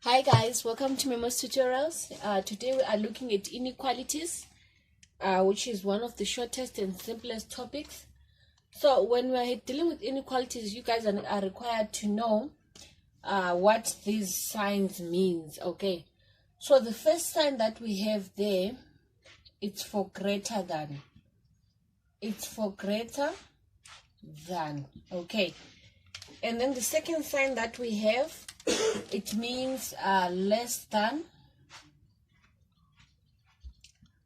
Hi guys, welcome to Memo's Tutorials. Today we are looking at inequalities, which is one of the shortest and simplest topics. So when we're dealing with inequalities, you guys are required to know what these signs means. Okay, so the first sign that we have there, it's for greater than. It's for greater than. Okay, and then the second sign that we have, it means less than.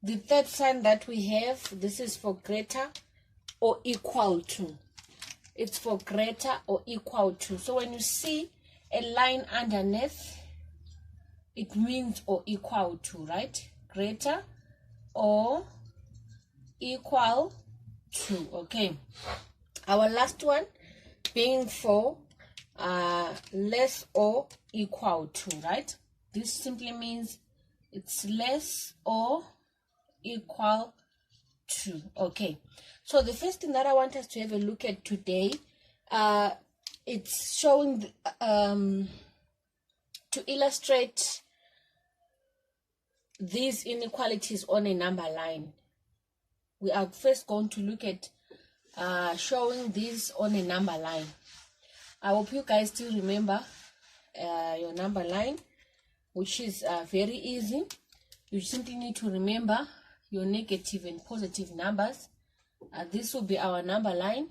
The third sign that we have, this is for greater or equal to. It's for greater or equal to. So when you see a line underneath, it means or equal to, right? Greater or equal to. Okay, our last one being for less or equal to, right? This simply means it's less or equal to. Okay, so the first thing that I want us to have a look at today, it's showing to illustrate these inequalities on a number line. We are first going to look at showing these on a number line. I hope you guys still remember your number line, which is very easy. You simply need to remember your negative and positive numbers. This will be our number line,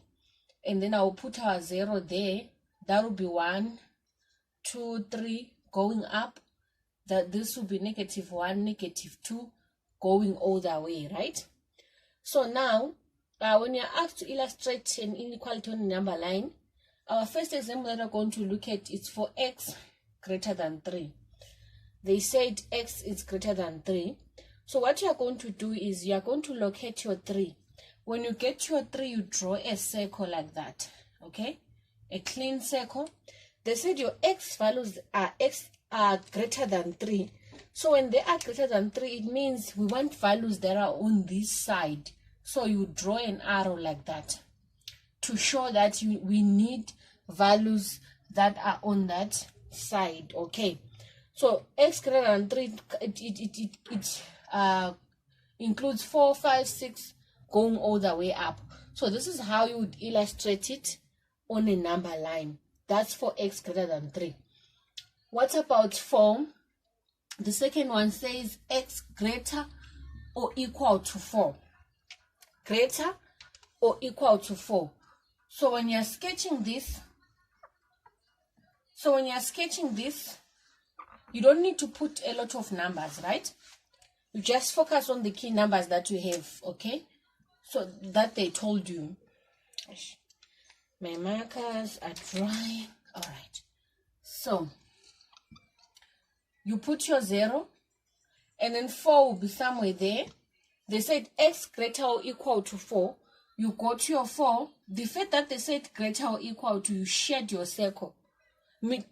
and then I will put our 0 there. That will be 1, 2, 3 going up. That this will be -1, -2 going all the way, right? So now when you're asked to illustrate an inequality on a number line, our first example that we're going to look at is for x greater than 3. They said x is greater than 3. So what you are going to do is you are going to locate your 3. When you get your 3, you draw a circle like that. Okay, a clean circle. They said your x values are greater than 3. So when they are greater than 3, it means we want values that are on this side. So you draw an arrow like that to show that we need values that are on that side. Okay, so x greater than 3, it includes 4, 5, 6 going all the way up. So this is how you would illustrate it on a number line. That's for x greater than 3. What about 4? The second one says x greater or equal to 4. Greater or equal to 4. So when you're sketching this, you don't need to put a lot of numbers, right? You just focus on the key numbers that you have, okay? So that they told you. My markers are dry. All right. So you put your 0, and then 4 will be somewhere there. They said x greater or equal to 4. You go to your 4. The fact that they said greater or equal to, you shed your circle.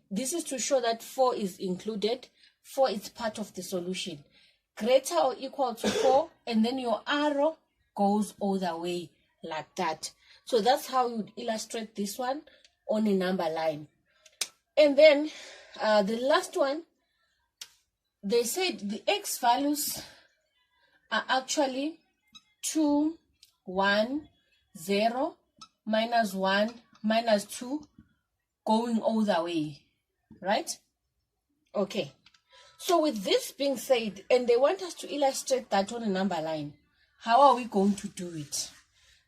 This is to show that 4 is included. 4 is part of the solution. Greater or equal to 4, and then your arrow goes all the way like that. So that's how you would illustrate this one on a number line. And then the last one, they said the x values are actually 2, 1, 0, -1, -2 going all the way, right? Okay, so with this being said, and they want us to illustrate that on a number line, how are we going to do it?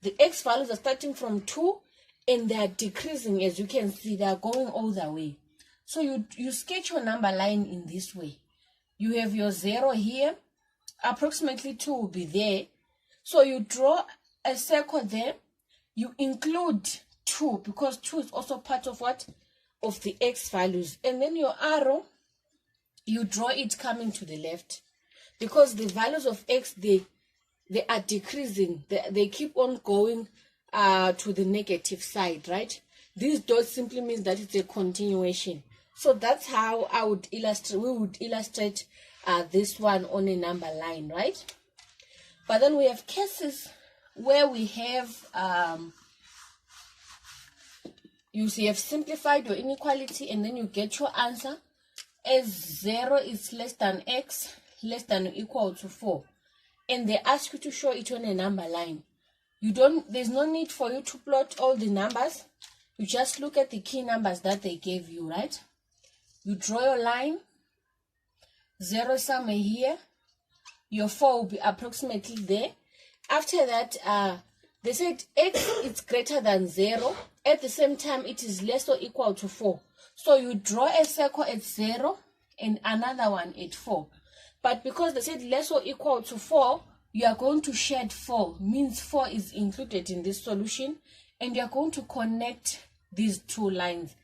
The x values are starting from 2 and they are decreasing. As you can see, they are going all the way. So you sketch your number line in this way. You have your 0 here, approximately 2 will be there. So you draw a circle there. You include 2 because 2 is also part of what? Of the x values. And then your arrow, you draw it coming to the left because the values of x, they are decreasing. They keep on going to the negative side, right? These dots simply means that it's a continuation. So that's how we would illustrate this one on a number line, right? But then we have cases where we have you have simplified your inequality and then you get your answer, as 0 is less than x less than or equal to 4, and they ask you to show it on a number line, there's no need for you to plot all the numbers. You just look at the key numbers that they gave you, right? You draw your line, 0 somewhere here, your 4 will be approximately there. After that, they said x is greater than 0, at the same time it is less or equal to 4. So you draw a circle at 0 and another one at 4. But because they said less or equal to 4, you are going to shed 4, means 4 is included in this solution, and you are going to connect these two lines,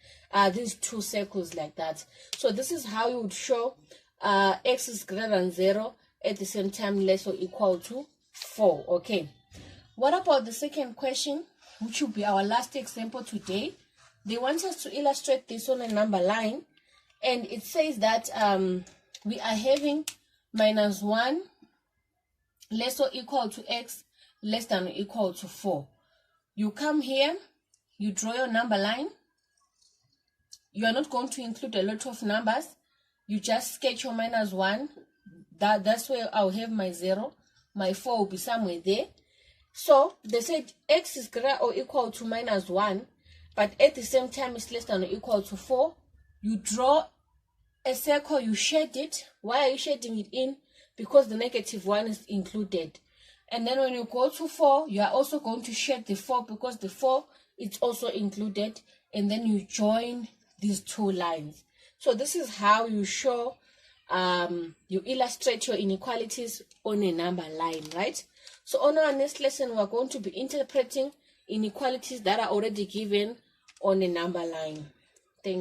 these two circles like that. So this is how you would show x is greater than 0, at the same time less or equal to 4. Okay, what about the second question, which will be our last example today? They want us to illustrate this on a number line, and it says that we are having -1 less or equal to x less than or equal to 4. You come here, you draw your number line. You are not going to include a lot of numbers. You just sketch your -1. That's where I'll have my 0. My 4 will be somewhere there. So they said x is greater or equal to -1, but at the same time it's less than or equal to 4. You draw a circle, you shade it. Why are you shading it in? Because the -1 is included. And then when you go to 4, you are also going to shade the 4 because the 4 is also included. And then you join these two lines. So this is how you show, you illustrate your inequalities on a number line, right? So on our next lesson, we're going to be interpreting inequalities that are already given on a number line. Thank you.